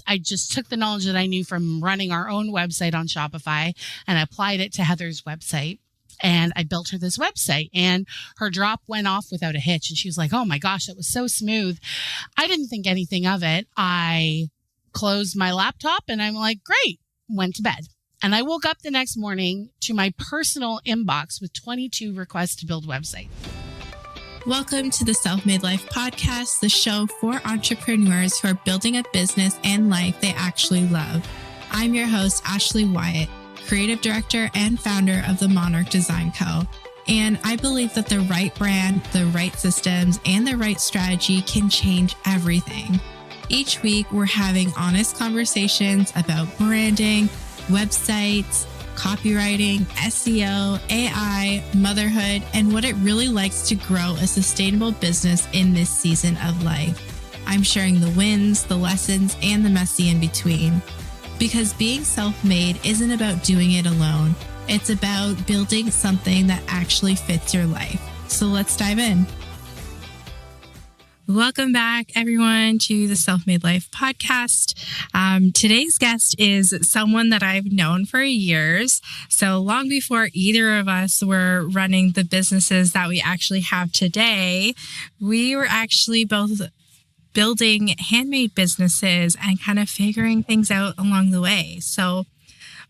I just took the knowledge that I knew from running our own website on Shopify and applied it to Heather's website. And I built her this website, and her drop went off without a hitch. And she was like, oh my gosh, that was so smooth. I didn't think anything of it. I closed my laptop and I'm like, great, went to bed. And I woke up the next morning to my personal inbox with 22 requests to build websites. Welcome to the Self-Made Life podcast, the show for entrepreneurs who are building a business and life they actually love. I'm your host, Ashley Wyatt, creative director and founder of the Monarch Design Co. And I believe that the right brand, the right systems, and the right strategy can change everything. Each week, we're having honest conversations about branding, websites, copywriting, SEO, AI, motherhood, and what it really likes to grow a sustainable business in this season of life. I'm sharing the wins, the lessons, and the messy in between. Because being self-made isn't about doing it alone. It's about building something that actually fits your life. So let's dive in. Welcome back, everyone, to the Self-Made Life podcast. Today's guest is someone that I've known for years. So long before either of us were running the businesses that we actually have today, we were actually both building handmade businesses and kind of figuring things out along the way. So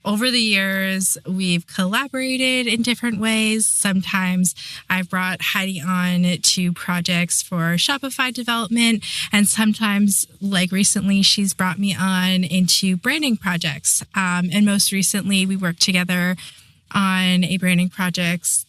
over the years, we've collaborated in different ways. Sometimes I've brought Heidi on to projects for Shopify development. And sometimes, like recently, she's brought me on into branding projects. And most recently, we worked together on a branding project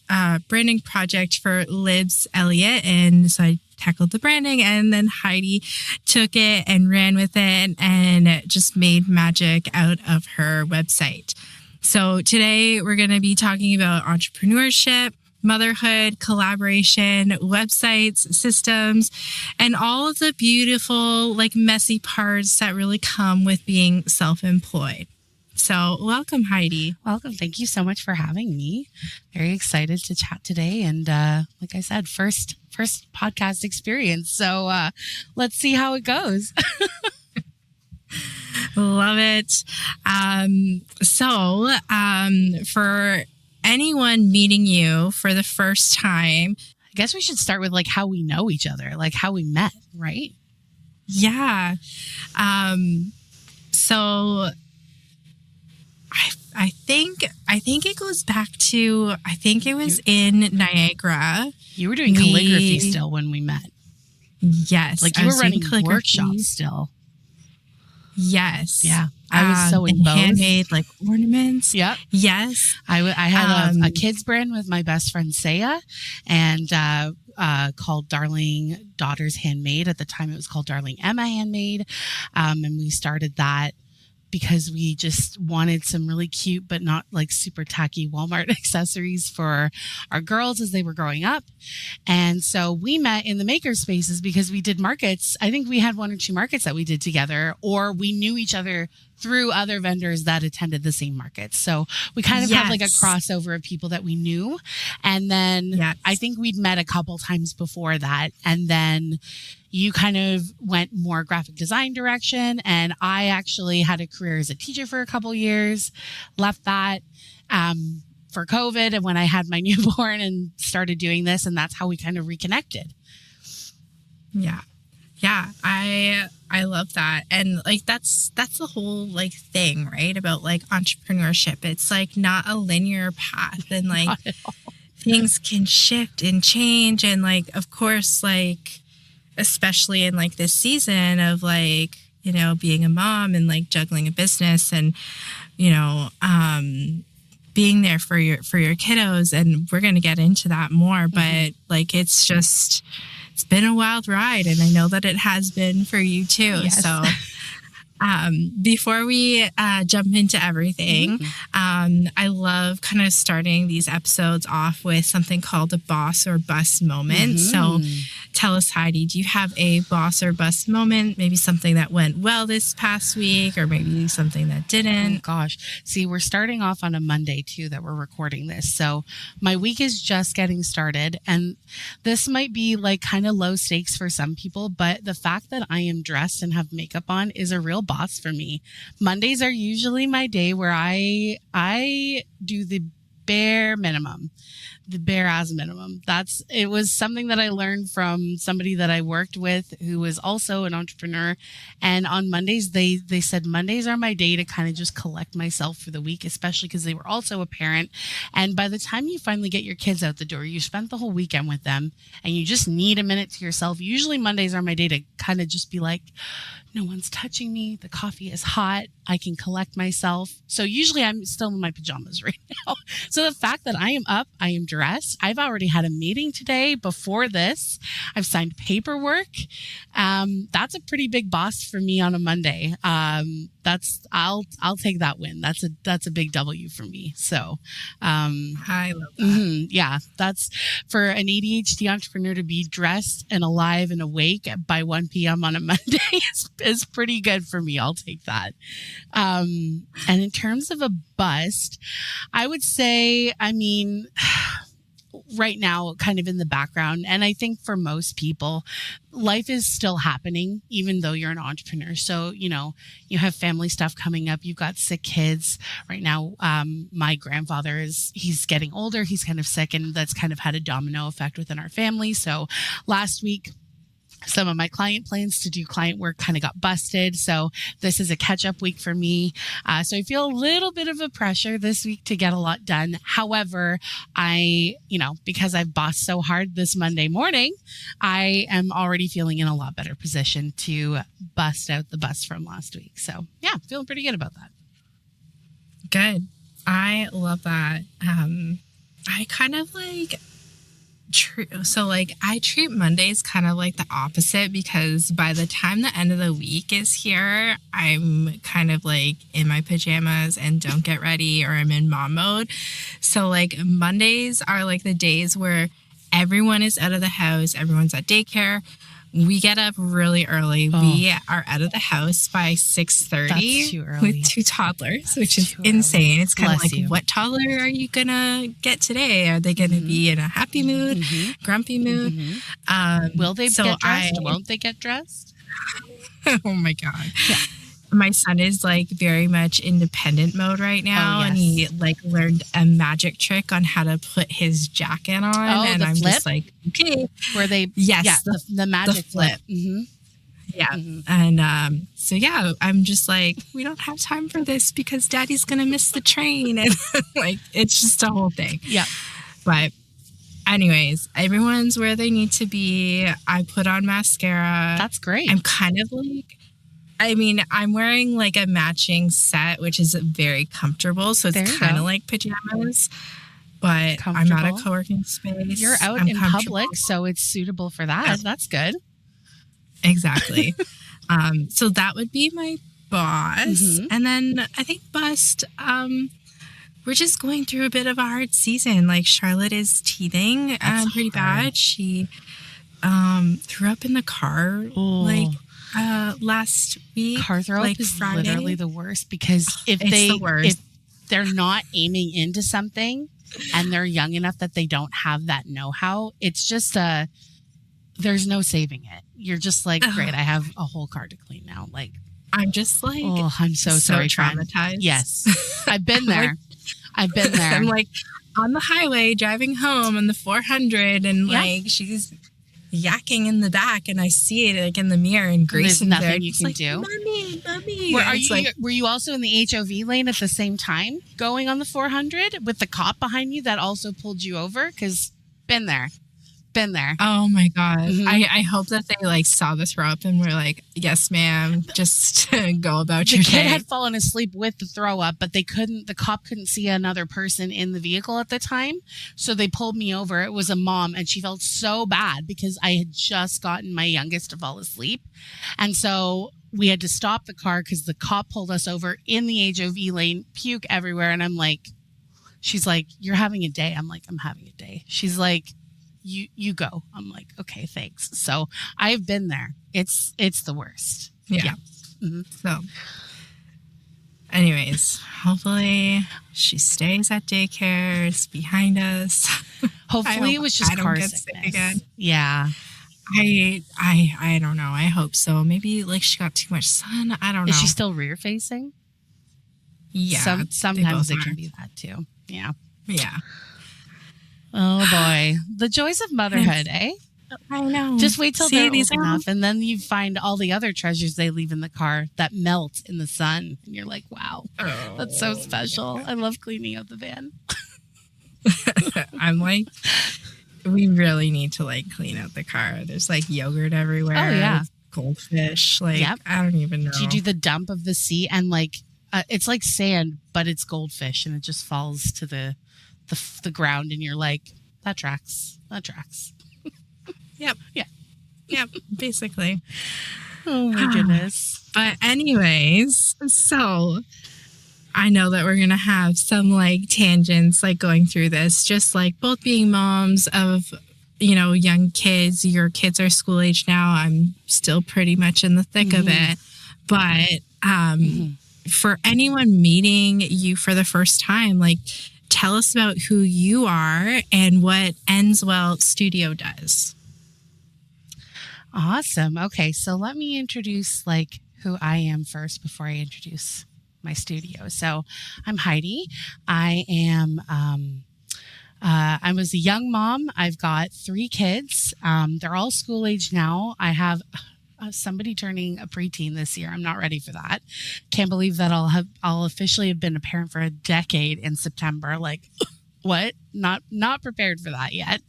for Libs Elliott. And so I tackled the branding, and then Heidi took it and ran with it and just made magic out of her website. So today we're going to be talking about entrepreneurship, motherhood, collaboration, websites, systems, and all of the beautiful, messy parts that really come with being self-employed. So welcome, Heidi. Welcome. Thank you so much for having me. Very excited to chat today. And like I said, first podcast experience. So let's see how it goes. Love it. So for anyone meeting you for the first time, I guess we should start with how we know each other, how we met, right? Yeah. So I think it goes back to, I think it was in Niagara. You were doing calligraphy still when we met. Yes. You were running workshops still. Yes. Yeah. I was so in both. Handmade ornaments. Yep. Yes. I had a kids brand with my best friend Saya, and called Darling Daughters Handmade. At the time it was called Darling Emma Handmade. And we started that because we just wanted some really cute, but not super tacky Walmart accessories for our girls as they were growing up. And so we met in the maker spaces because we did markets. I think we had 1 or 2 markets that we did together, or we knew each other through other vendors that attended the same markets. So we kind of had a crossover of people that we knew. And then I think we'd met a couple times before that. And then you kind of went more graphic design direction. And I actually had a career as a teacher for a couple years, left that for COVID. And when I had my newborn and started doing this, and that's how we kind of reconnected. Yeah. Yeah. I love that. And that's the whole thing, right? About entrepreneurship. It's not a linear path, and things can shift and change. And of course, especially in this season of being a mom and juggling a business and, being there for your kiddos. And we're going to get into that more, but it's been a wild ride, and I know that it has been for you too. Yes. So before we jump into everything, I love kind of starting these episodes off with something called a boss or bust moment. So tell us, Heidi, do you have a boss or bust moment? Maybe something that went well this past week, or maybe something that didn't? Oh gosh. See, we're starting off on a Monday too that we're recording this. So my week is just getting started, and this might be like kind of low stakes for some people, but the fact that I am dressed and have makeup on is a real boss for me. Mondays are usually my day where I do the bare minimum. The bare as minimum. It was something that I learned from somebody that I worked with who was also an entrepreneur. And on Mondays, they said Mondays are my day to kind of just collect myself for the week, especially because they were also a parent. And by the time you finally get your kids out the door, you spent the whole weekend with them and you just need a minute to yourself. Usually Mondays are my day to kind of just be like, no one's touching me. The coffee is hot. I can collect myself. So usually I'm still in my pajamas right now. So the fact that I am up, I am dressed. I've already had a meeting today before this. I've signed paperwork. That's a pretty big boss for me on a Monday. I'll take that win. That's a big W for me. So, I love that. yeah, that's for an ADHD entrepreneur to be dressed and alive and awake by 1 p.m. on a Monday is pretty good for me. I'll take that. And in terms of a bust, I would say, right now, kind of in the background. And I think for most people, life is still happening, even though you're an entrepreneur. So, you have family stuff coming up. You've got sick kids right now. My grandfather he's getting older. He's kind of sick, and that's kind of had a domino effect within our family. So last week, some of my client plans to do client work kind of got busted. So this is a catch-up week for me. So I feel a little bit of a pressure this week to get a lot done. However, because I've bossed so hard this Monday morning, I am already feeling in a lot better position to bust out the bust from last week. So yeah, feeling pretty good about that. Good. I love that. I kind of I treat Mondays kind of like the opposite, because by the time the end of the week is here, I'm kind of like in my pajamas and don't get ready, or I'm in mom mode. So Mondays are like the days where everyone is out of the house, everyone's at daycare. We get up really early. Oh. We are out of the house by 6:30 with 2 toddlers, which is insane. It's kind of like, what toddler are you going to get today? Are they going to be in a happy mood, grumpy mood? Will they get dressed? Won't they get dressed? Oh my God. Yeah. My son is very much independent mode right now. Oh, yes. And he learned a magic trick on how to put his jacket on. Oh, and I'm flip? Just okay. Where they, the magic flip. Mm-hmm. Yeah. Mm-hmm. And so, yeah, I'm just we don't have time for this because daddy's going to miss the train. And it's just a whole thing. Yeah. But anyways, everyone's where they need to be. I put on mascara. That's great. I'm kind of I'm wearing a matching set, which is very comfortable. So it's kind of like pajamas, but I'm at a co-working space. You're out in public, so it's suitable for that. Yeah. That's good. Exactly. So that would be my boss. Mm-hmm. And then I think bust, we're just going through a bit of a hard season. Charlotte is teething pretty bad. She threw up in the car last week. Car throw up is Friday. Literally the worst, because if they're not aiming into something and they're young enough that they don't have that know-how, it's just there's no saving it. You're just great, I have a whole car to clean now. I'm just I'm so sorry, traumatized. Friend. Yes, I've been there. I've been there. I'm on the highway driving home on the 400, and she's yakking in the back, and I see it in the mirror, and Grayson's nothing there. you can do. Mommy. Were you also in the HOV lane at the same time going on the 400 with the cop behind you that also pulled you over? Because been there. Oh my God. Mm-hmm. I hope that they saw the throw up and were yes, ma'am, just go about your day. The kid had fallen asleep with the throw up, but the cop couldn't see another person in the vehicle at the time. So they pulled me over. It was a mom, and she felt so bad because I had just gotten my youngest to fall asleep. And so we had to stop the car because the cop pulled us over in the HOV lane, puke everywhere. And I'm she's you're having a day. I'm I'm having a day. She's you go. I'm like, okay, thanks. So I've been there. It's the worst. Yeah. Mm-hmm. So anyways, hopefully she stays at daycare. It's behind us. Hopefully it was just car sickness. Again. Yeah. I don't know. I hope so. Maybe like she got too much sun. I don't know. Is she still rear facing? Yeah. Sometimes it can be that too. Yeah. Yeah. Oh boy. The joys of motherhood, eh? I know. Just wait till they're old enough, and then you find all the other treasures they leave in the car that melt in the sun. And you're like, wow, that's so special. I love cleaning out the van. I'm like, we really need to like clean out the car. There's like yogurt everywhere. Oh, yeah. Goldfish. Like, yep. I don't even know. Do you do the dump of the seat and like, it's like sand, but it's goldfish and it just falls to the ground and you're like, that tracks. Yep. Yeah. Yep. Basically. Oh my goodness. But anyways, so I know that we're going to have some like tangents like going through this, just like both being moms of, you know, young kids. Your kids are school age now. I'm still pretty much in the thick of it. But for anyone meeting you for the first time, like tell us about who you are and what Endswell Studio does. Awesome. Okay, so let me introduce like who I am first before I introduce my studio. So I'm Heidi. I am I was a young mom. I've got 3 kids. They're all school age now. I have somebody turning a preteen this year. I'm not ready for that. Can't believe that I'll officially have been a parent for a decade in September. Like, what? Not prepared for that yet.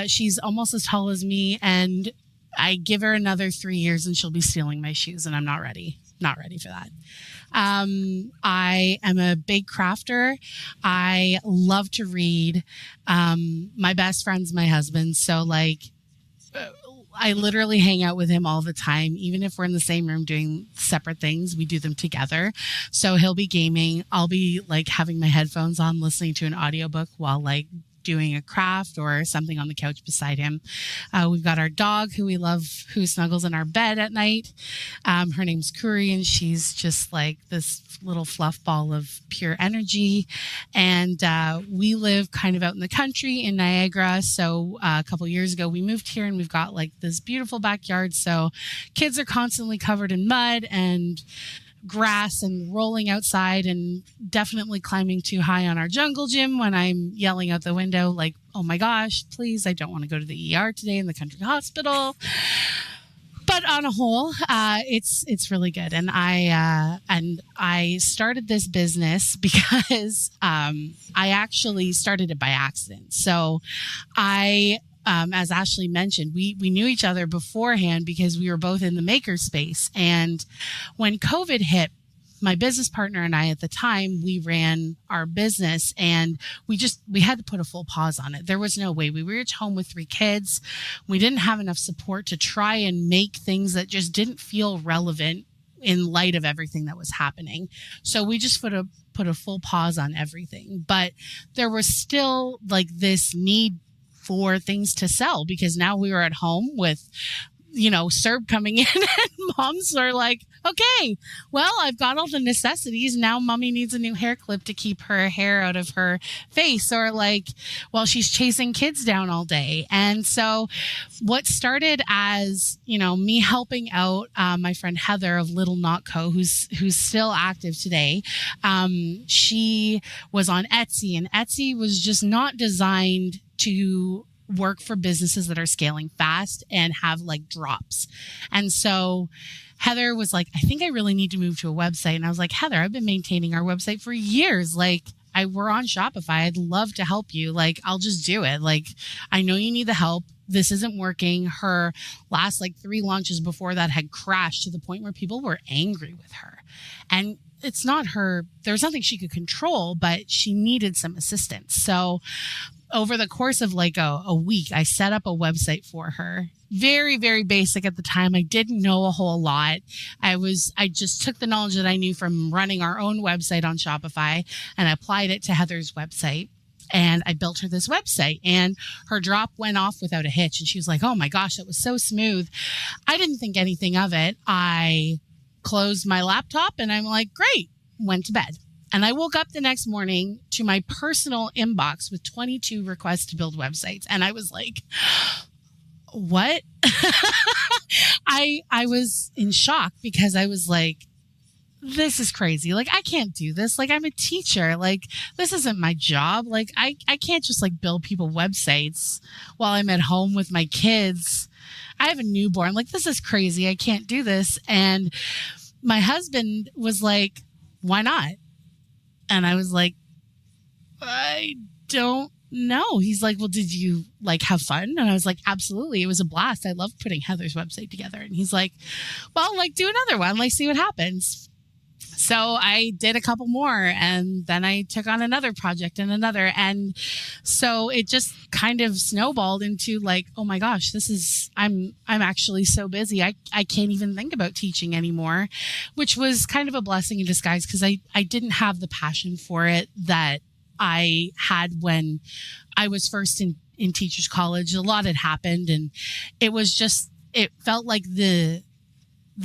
She's almost as tall as me, and I give her another 3 years and she'll be stealing my shoes, and I'm not ready. Not ready for that. I am a big crafter. I love to read. My best friend's my husband. So like, I literally hang out with him all the time. Even if we're in the same room doing separate things, we do them together. So he'll be gaming. I'll be like having my headphones on, listening to an audiobook while like doing a craft or something on the couch beside him. We've got our dog who we love, who snuggles in our bed at night. Her name's Kuri, and she's just like this little fluff ball of pure energy. And we live kind of out in the country in Niagara. So a couple years ago, we moved here and we've got like this beautiful backyard. So kids are constantly covered in mud and grass and rolling outside, and definitely climbing too high on our jungle gym when I'm yelling out the window like, oh my gosh, please, I don't want to go to the ER today in the country hospital. But on a whole, it's really good. And I started this business because I actually started it by accident. So as Ashley mentioned, we knew each other beforehand because we were both in the maker space. And when COVID hit, my business partner and I at the time, we ran our business and we had to put a full pause on it. There was no way. We were at home with 3 kids. We didn't have enough support to try and make things that just didn't feel relevant in light of everything that was happening. So we just put a full pause on everything. But there was still like this need for things to sell, because now we were at home with, you know, CERB coming in and moms are like, okay, well, I've got all the necessities. Now mommy needs a new hair clip to keep her hair out of her face, or like, well, she's chasing kids down all day. And so what started as, you know, me helping out my friend Heather of Little Knot Co, who's still active today. She was on Etsy, and Etsy was just not designed to work for businesses that are scaling fast and have like drops. And so Heather was like, I think I really need to move to a website. And I was like, Heather, I've been maintaining our website for years. Like, we're on Shopify. I'd love to help you. Like, I'll just do it. Like, I know you need the help. This isn't working. Her last like 3 launches before that had crashed to the point where people were angry with her. And it's not her, there was nothing she could control, but she needed some assistance. So over the course of like a week, I set up a website for her. Very, very basic at the time. I didn't know a whole lot. I just took the knowledge that I knew from running our own website on Shopify and applied it to Heather's website. and I built her this website, and her drop went off without a hitch. And she was like, oh my gosh, that was so smooth. I didn't think anything of it. I closed my laptop and I'm like, great, went to bed. And I woke up the next morning to my personal inbox with 22 requests to build websites. And I was like, what? I was in shock because I was like, this is crazy. Like, I can't do this. Like, I'm a teacher. Like, this isn't my job. Like, I can't just like build people websites while I'm at home with my kids. I have a newborn. Like, this is crazy. I can't do this. And my husband was like, why not? And I was like, I don't know. He's like, well, did you like have fun? And I was like, absolutely. It was a blast. I loved putting Heather's website together. And he's like, well, like do another one, like see what happens. So I did a couple more, and then I took on another project and another. And so it just kind of snowballed into like, oh my gosh, I'm actually so busy. I can't even think about teaching anymore, which was kind of a blessing in disguise because I didn't have the passion for it that I had when I was first in teachers college. A lot had happened, and it felt like the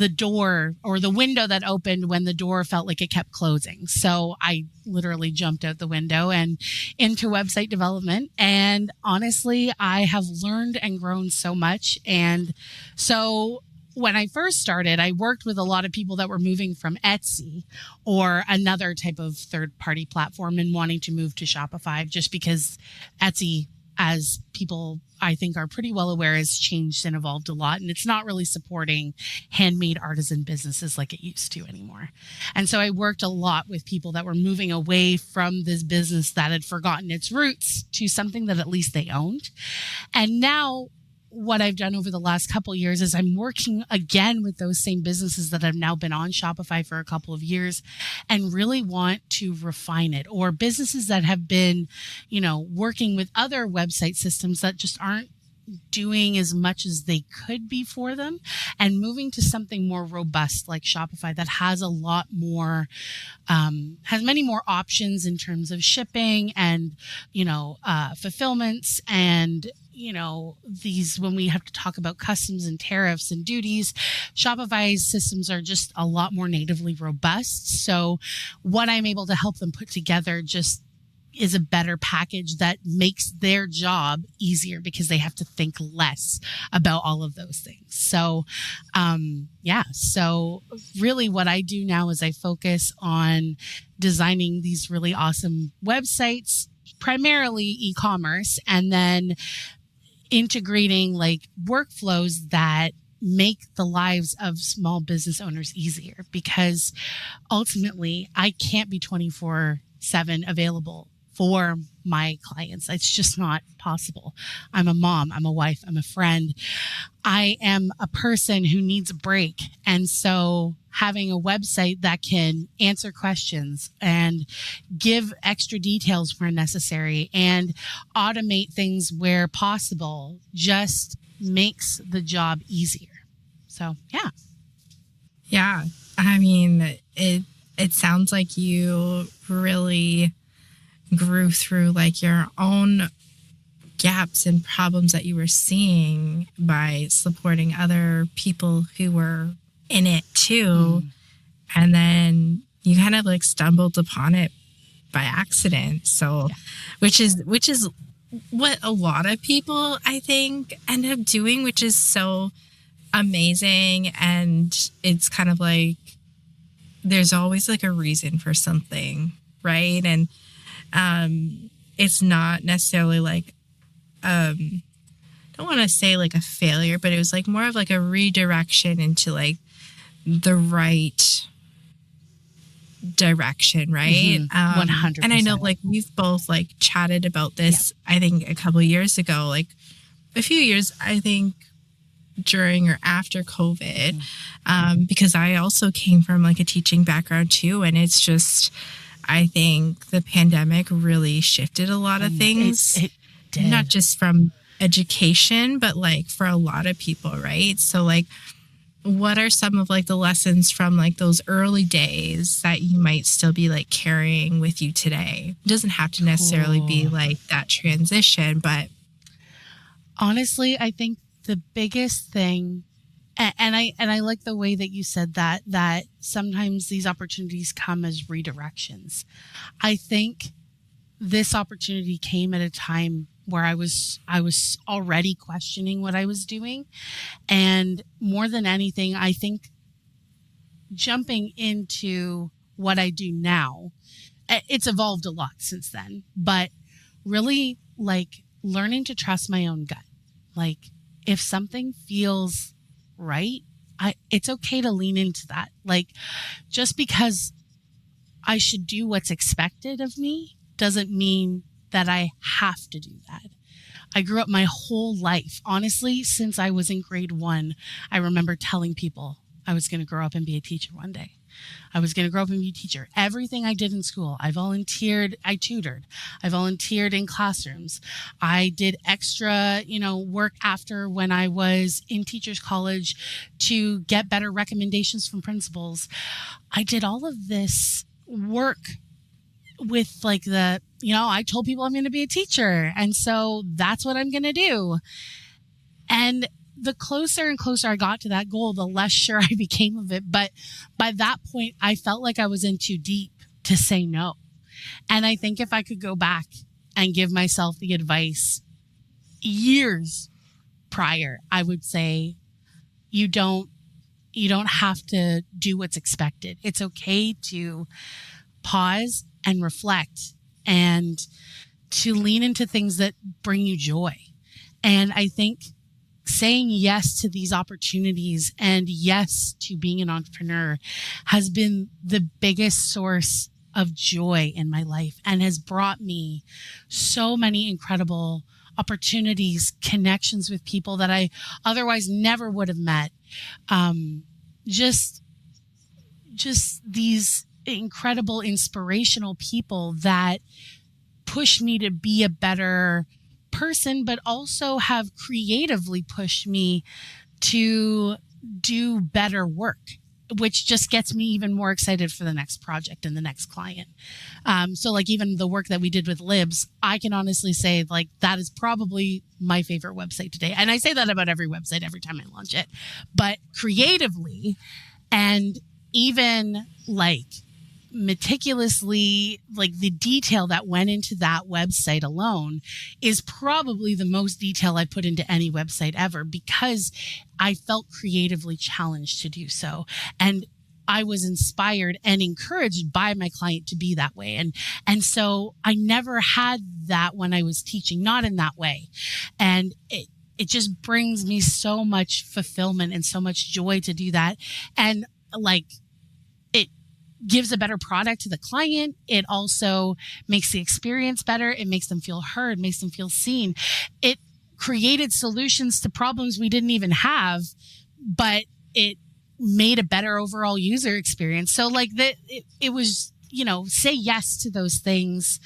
door or the window that opened when the door felt like it kept closing. So I literally jumped out the window and into website development. And honestly, I have learned and grown so much. And so when I first started, I worked with a lot of people that were moving from Etsy or another type of third-party platform and wanting to move to Shopify, just because Etsy, as people I think are pretty well aware, has changed and evolved a lot. And it's not really supporting handmade artisan businesses like it used to anymore. And so I worked a lot with people that were moving away from this business that had forgotten its roots to something that at least they owned. And now what I've done over the last couple of years is I'm working again with those same businesses that have now been on Shopify for a couple of years and really want to refine it, or businesses that have been, working with other website systems that just aren't doing as much as they could be for them, and moving to something more robust like Shopify that has a lot more, has many more options in terms of shipping and, fulfillments and, these, when we have to talk about customs and tariffs and duties, Shopify's systems are just a lot more natively robust. So what I'm able to help them put together just is a better package that makes their job easier because they have to think less about all of those things. So, so really what I do now is I focus on designing these really awesome websites, primarily e-commerce, and then integrating like workflows that make the lives of small business owners easier, because ultimately I can't be 24/7 available for my clients. It's just not possible. I'm a mom, I'm a wife, I'm a friend. I am a person who needs a break. And so having a website that can answer questions and give extra details where necessary and automate things where possible just makes the job easier. So, yeah. Yeah. I mean, it sounds like you really grew through like your own gaps and problems that you were seeing by supporting other people who were in it too. And then you kind of like stumbled upon it by accident. So, which is what a lot of people I think end up doing, which is so amazing. And it's kind of like, there's always like a reason for something, right? And it's not necessarily like, I don't want to say like a failure, but it was like more of like a redirection into like the right direction, right? 100%. And I know like we've both like chatted about this, I think a couple of years ago, like a few years, I think during or after COVID, because I also came from like a teaching background too. And it's just, I think the pandemic really shifted a lot of things, it did. Not just from education, but like for a lot of people, right? So like what are some of like the lessons from like those early days that you might still be like carrying with you today? It doesn't have to necessarily be like that transition, but honestly, I think the biggest thing, and I like the way that you said that sometimes these opportunities come as redirections. I think this opportunity came at a time where I was already questioning what I was doing. And more than anything, I think jumping into what I do now, it's evolved a lot since then, but really like learning to trust my own gut. Like if something feels right, it's okay to lean into that. Like just because I should do what's expected of me doesn't mean that I have to do that. I grew up my whole life, honestly, since I was in grade 1, I remember telling people I was going to grow up and be a teacher one day. I was going to grow up and be a teacher. Everything I did in school, I volunteered, I tutored, I volunteered in classrooms. I did extra, work after when I was in teachers college to get better recommendations from principals. I did all of this work with like I told people I'm going to be a teacher. And so that's what I'm going to do. And the closer and closer I got to that goal, the less sure I became of it. But by that point, I felt like I was in too deep to say no. And I think if I could go back and give myself the advice years prior, I would say, you don't have to do what's expected. It's okay to pause and reflect and to lean into things that bring you joy. And I think saying yes to these opportunities and yes to being an entrepreneur has been the biggest source of joy in my life and has brought me so many incredible opportunities, connections with people that I otherwise never would have met. Just these incredible, inspirational people that push me to be a better person, but also have creatively pushed me to do better work, which just gets me even more excited for the next project and the next client. So like even the work that we did with Libs, I can honestly say like that is probably my favorite website today. And I say that about every website every time I launch it, but creatively and even like meticulously, like the detail that went into that website alone is probably the most detail I put into any website ever because I felt creatively challenged to do so. And I was inspired and encouraged by my client to be that way. And so I never had that when I was teaching, not in that way. And it just brings me so much fulfillment and so much joy to do that. And like, it gives a better product to the client. It also makes the experience better. It makes them feel heard, makes them feel seen. It created solutions to problems we didn't even have, but it made a better overall user experience. So like that, it was, say yes to those things,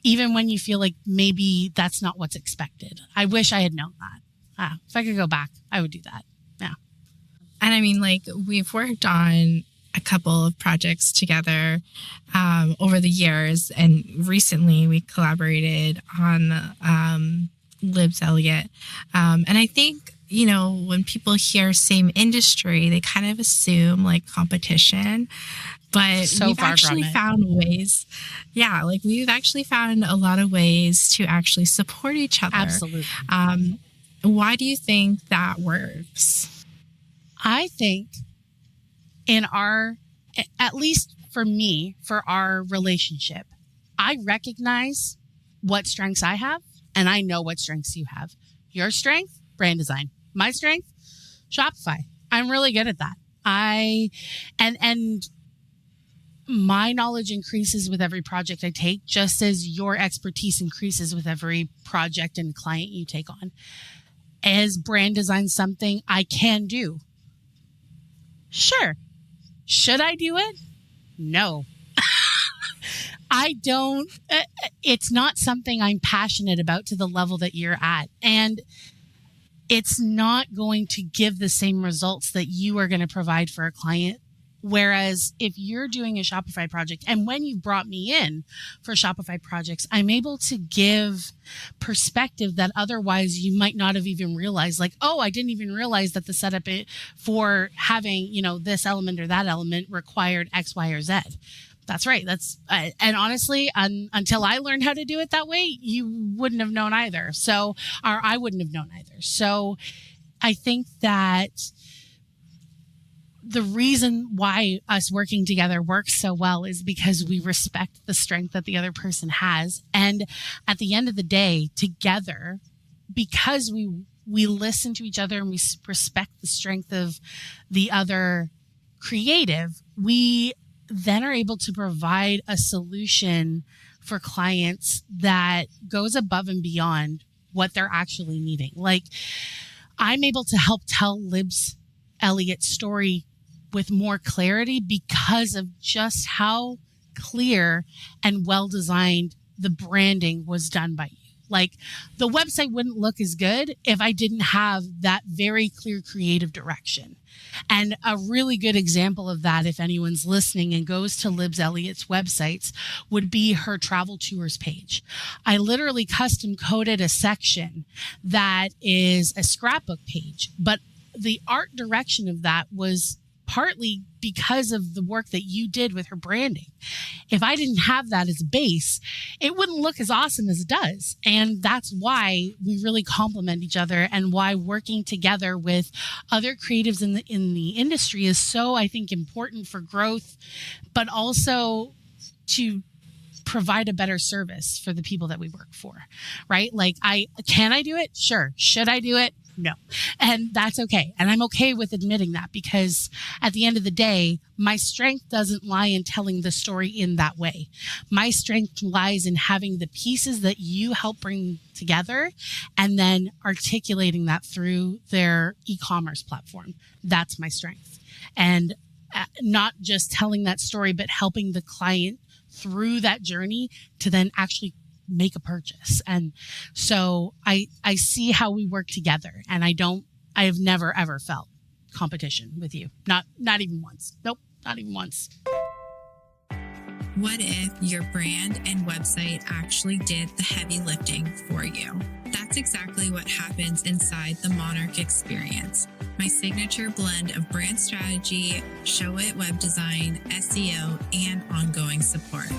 even when you feel like maybe that's not what's expected. I wish I had known that. If I could go back, I would do that. Yeah. And I mean, like we've worked on a couple of projects together over the years. And recently we collaborated on Libs Elliott. And I think, when people hear same industry, they kind of assume like competition. But so we've actually found ways. Yeah, like we've actually found a lot of ways to actually support each other. Absolutely. Why do you think that works? I think at least for me, for our relationship, I recognize what strengths I have and I know what strengths you have. Your strength, brand design. My strength, Shopify. I'm really good at that. And my knowledge increases with every project I take, just as your expertise increases with every project and client you take on. Is brand design something I can do? Sure. Should I do it? No. I don't. It's not something I'm passionate about to the level that you're at. And it's not going to give the same results that you are going to provide for a client. Whereas if you're doing a Shopify project, and when you brought me in for Shopify projects, I'm able to give perspective that otherwise you might not have even realized. Like, oh, I didn't even realize that the setup for having, this element or that element required X, Y, or Z. That's right. And honestly, until I learned how to do it that way, you wouldn't have known either. Or I wouldn't have known either. So I think that the reason why us working together works so well is because we respect the strength that the other person has. And at the end of the day, together, because we listen to each other and we respect the strength of the other creative, we then are able to provide a solution for clients that goes above and beyond what they're actually needing. Like, I'm able to help tell Libs Elliott's story with more clarity because of just how clear and well-designed the branding was done by you. Like, the website wouldn't look as good if I didn't have that very clear creative direction. And a really good example of that, if anyone's listening and goes to Libs Elliott's websites, would be her travel tours page. I literally custom coded a section that is a scrapbook page, but the art direction of that was partly because of the work that you did with her branding. If I didn't have that as a base, it wouldn't look as awesome as it does. And that's why we really complement each other, and why working together with other creatives in the industry is so, I think, important for growth, but also to provide a better service for the people that we work for, right? Like, can I do it? Sure. Should I do it? No. And that's okay. And I'm okay with admitting that, because at the end of the day, my strength doesn't lie in telling the story in that way. My strength lies in having the pieces that you help bring together and then articulating that through their e-commerce platform. That's my strength. And not just telling that story, but helping the client through that journey to then actually make a purchase. And so I see how we work together, and I have never, ever felt competition with you. Not even once. Nope. Not even once. What if your brand and website actually did the heavy lifting for you? That's exactly what happens inside the Monarch experience. My signature blend of brand strategy, show it web design, SEO, and ongoing support.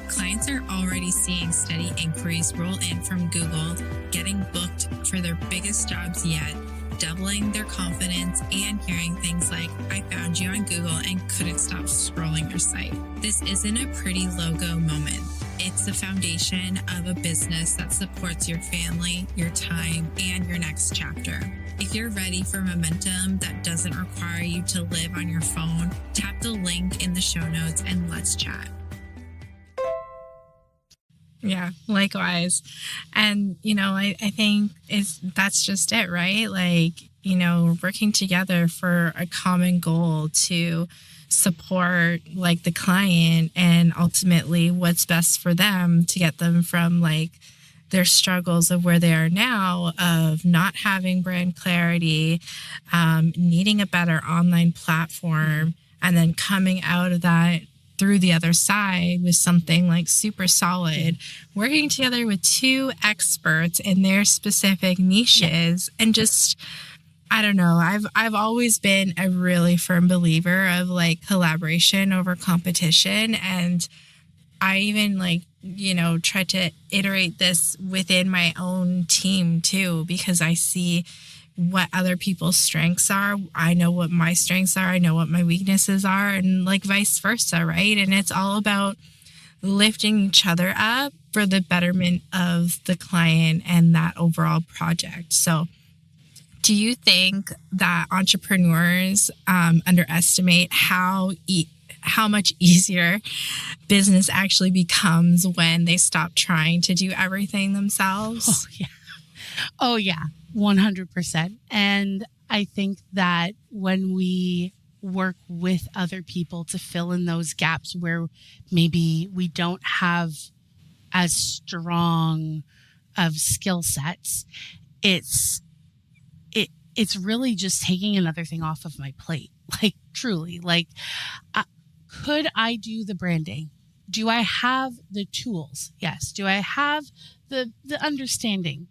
Clients are already seeing steady inquiries roll in from Google, getting booked for their biggest jobs yet, doubling their confidence, and hearing things like, "I found you on Google and couldn't stop scrolling your site." This isn't a pretty logo moment. It's the foundation of a business that supports your family, your time, and your next chapter. If you're ready for momentum that doesn't require you to live on your phone, tap the link in the show notes and let's chat. Yeah, likewise. And, I think that's just it, right? Like, working together for a common goal to support like the client and ultimately what's best for them to get them from like their struggles of where they are now, of not having brand clarity, needing a better online platform, and then coming out of that through the other side with something like super solid, working together with two experts in their specific niches. And just, I don't know, I've always been a really firm believer of like collaboration over competition. And I even try to iterate this within my own team too, because I see what other people's strengths are. I know what my strengths are. I know what my weaknesses are, and like vice versa, right? And it's all about lifting each other up for the betterment of the client and that overall project. So do you think that entrepreneurs underestimate how much easier business actually becomes when they stop trying to do everything themselves? Oh, yeah. 100%. And I think that when we work with other people to fill in those gaps where maybe we don't have as strong of skill sets, it's it's really just taking another thing off of my plate. Like truly, like, could I do the branding? Do I have the tools? Yes. Do I have the understanding?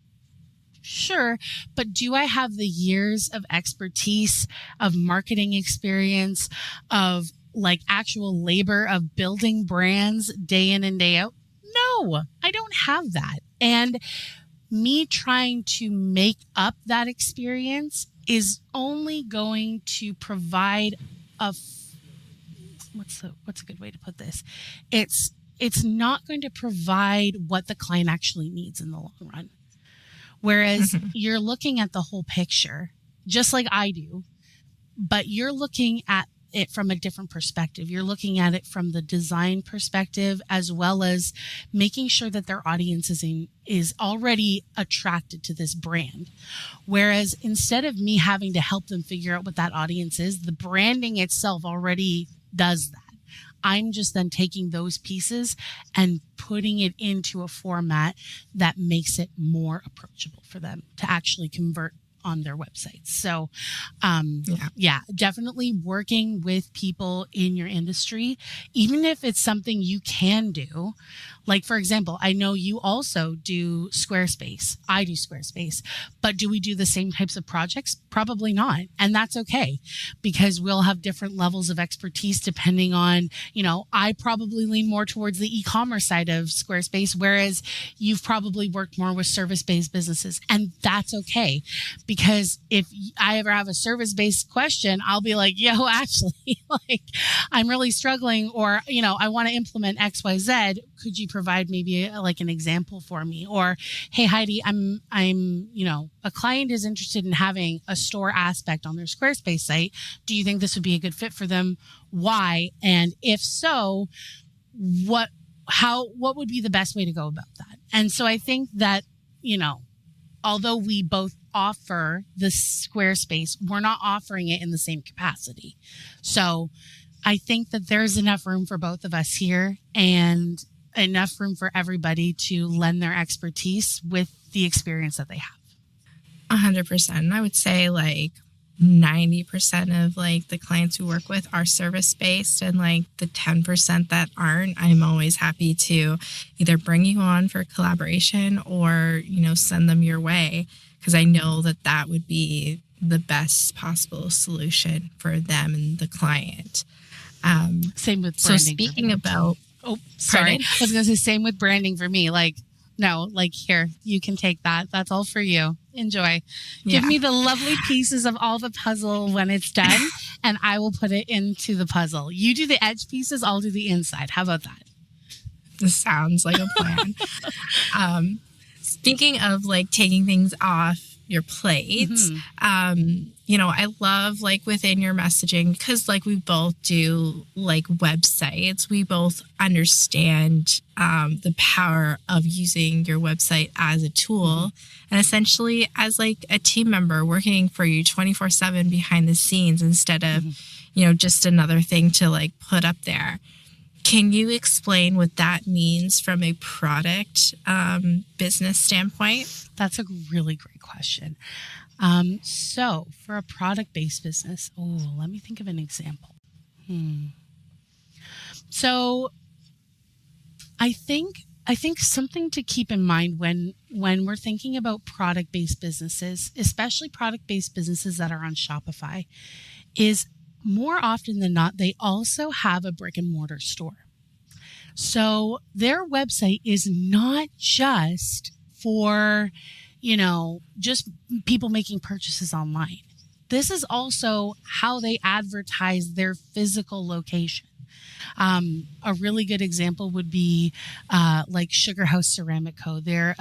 Sure. But do I have the years of expertise, of marketing experience, of like actual labor of building brands day in and day out? No, I don't have that. And me trying to make up that experience is only going to provide what's a good way to put this? It's not going to provide what the client actually needs in the long run. Whereas you're looking at the whole picture, just like I do, but you're looking at it from a different perspective. You're looking at it from the design perspective, as well as making sure that their audience is already attracted to this brand. Whereas instead of me having to help them figure out what that audience is, the branding itself already does that. I'm just then taking those pieces and putting it into a format that makes it more approachable for them to actually convert on their websites. So, yeah, definitely working with people in your industry, even if it's something you can do. Like, for example, I know you also do Squarespace. I do Squarespace, but do we do the same types of projects? Probably not. And that's okay, because we'll have different levels of expertise depending on, I probably lean more towards the e-commerce side of Squarespace, whereas you've probably worked more with service-based businesses. And that's okay, because if I ever have a service-based question, I'll be like, actually, like, I'm really struggling, or, I want to implement XYZ. Could you provide maybe like an example for me? Or, hey, Heidi, I'm, a client is interested in having a store aspect on their Squarespace site. Do you think this would be a good fit for them? Why? And if so, what would be the best way to go about that? And so I think that, although we both offer the Squarespace, we're not offering it in the same capacity. So I think that there's enough room for both of us here, and enough room for everybody to lend their expertise with the experience that they have. 100%. I would say like 90% of like the clients we work with are service-based, and like the 10% that aren't, I'm always happy to either bring you on for collaboration or, send them your way, because I know that would be the best possible solution for them and the client. Same with branding. So speaking about... Oh, sorry. I was going to say same with branding for me. Like, no, like, here, you can take that. That's all for you. Enjoy. Yeah. Give me the lovely pieces of all the puzzle when it's done, and I will put it into the puzzle. You do the edge pieces, I'll do the inside. How about that? This sounds like a plan. Speaking of like taking things off your plate, I love like within your messaging, because like we both do like websites, we both understand the power of using your website as a tool, and essentially as like a team member working for you 24/7 behind the scenes, instead of just another thing to like put up there. Can you explain what that means from a product business standpoint? That's a really great question. So for a product-based business, let me think of an example. So I think something to keep in mind when we're thinking about product-based businesses, especially product-based businesses that are on Shopify, is more often than not, they also have a brick and mortar store. So their website is not just for, just people making purchases online. This is also how they advertise their physical location. A really good example would be like Sugar House Ceramic Co. They're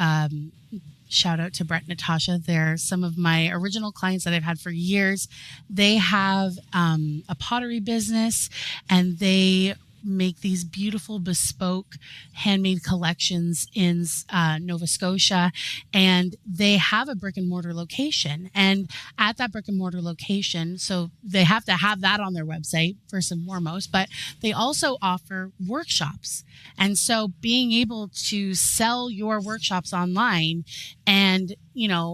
shout out to Brett and Natasha. They're some of my original clients that I've had for years. They have a pottery business, and they make these beautiful bespoke handmade collections in Nova Scotia, and they have a brick and mortar location. And at that brick and mortar location, so they have to have that on their website first and foremost, but they also offer workshops. And so being able to sell your workshops online, and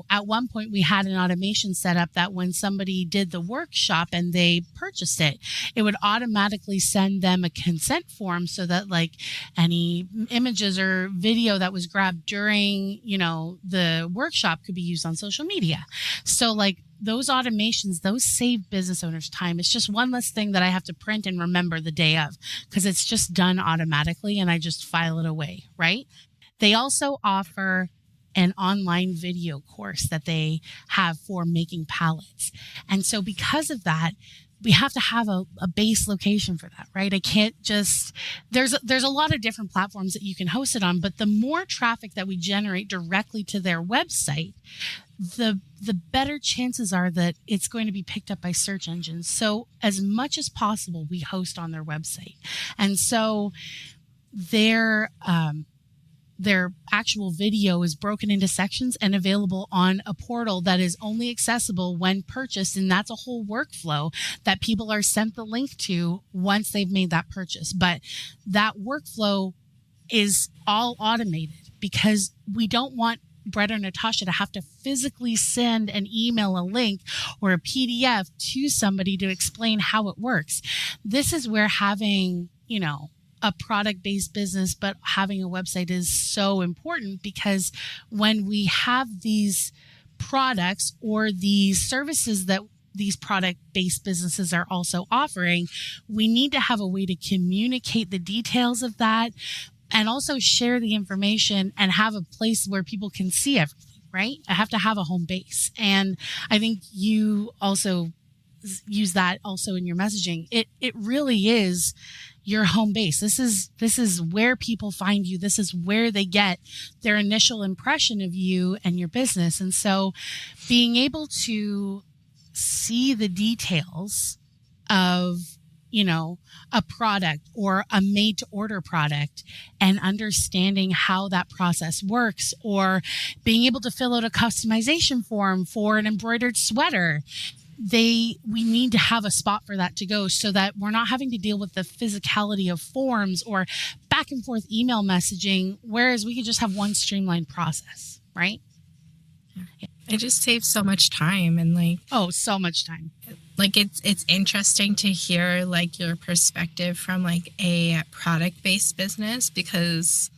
at one point we had an automation set up that when somebody did the workshop and they purchased it, it would automatically send them a consent form so that like any images or video that was grabbed during, the workshop could be used on social media. So like those automations, those save business owners time. It's just one less thing that I have to print and remember the day of, because it's just done automatically and I just file it away, right? They also offer an online video course that they have for making palettes. And so because of that, we have to have a base location for that, right? I can't just, there's a lot of different platforms that you can host it on, but the more traffic that we generate directly to their website, the better chances are that it's going to be picked up by search engines. So as much as possible, we host on their website. And so their actual video is broken into sections and available on a portal that is only accessible when purchased. And that's a whole workflow that people are sent the link to once they've made that purchase. But that workflow is all automated because we don't want Brett or Natasha to have to physically send an email, a link, or a PDF to somebody to explain how it works. This is where having, a product-based business, but having a website is so important, because when we have these products or these services that these product-based businesses are also offering, we need to have a way to communicate the details of that and also share the information and have a place where people can see everything, right? I have to have a home base. And I think you also use that also in your messaging. It really is your home base. This is where people find you. This is where they get their initial impression of you and your business. And so being able to see the details of, a product or a made to order product and understanding how that process works, or being able to fill out a customization form for an embroidered sweater, we need to have a spot for that to go, so that we're not having to deal with the physicality of forms or back and forth email messaging, whereas we could just have one streamlined process, right? Yeah. It just saves so much time and so much time. It's interesting to hear your perspective from a product-based business, because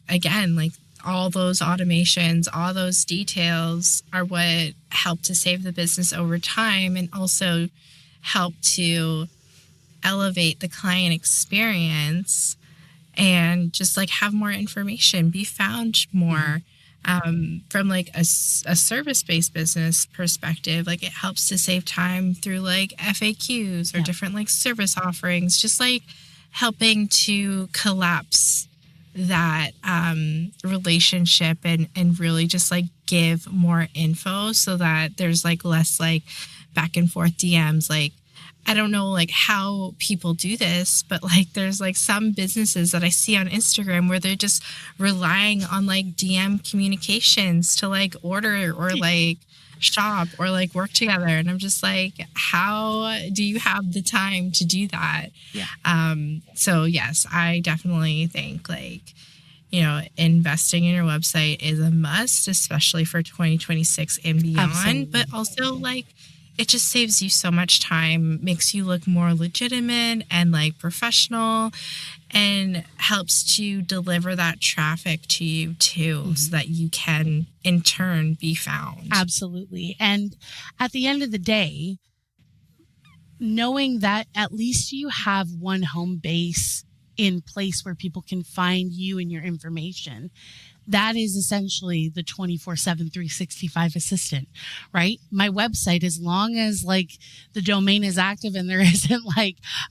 again, all those automations, all those details are what help to save the business over time, and also help to elevate the client experience and just have more information, be found more. From a service-based business perspective, it helps to save time through FAQs or different service offerings, just helping to collapse that relationship and really just give more info, so that there's less back and forth DMs. I don't know how people do this, but there's some businesses that I see on Instagram where they're just relying on DM communications to order or shop or work together, and I'm just how do you have the time to do that? So yes, I definitely think investing in your website is a must, especially for 2026 and beyond. Absolutely. But also it just saves you so much time, makes you look more legitimate and professional, and helps to deliver that traffic to you too, so that you can in turn be found. Absolutely. And at the end of the day, knowing that at least you have one home base in place where people can find you and your information, that is essentially the 24/7, 365 assistant, right? My website, as long as the domain is active and there isn't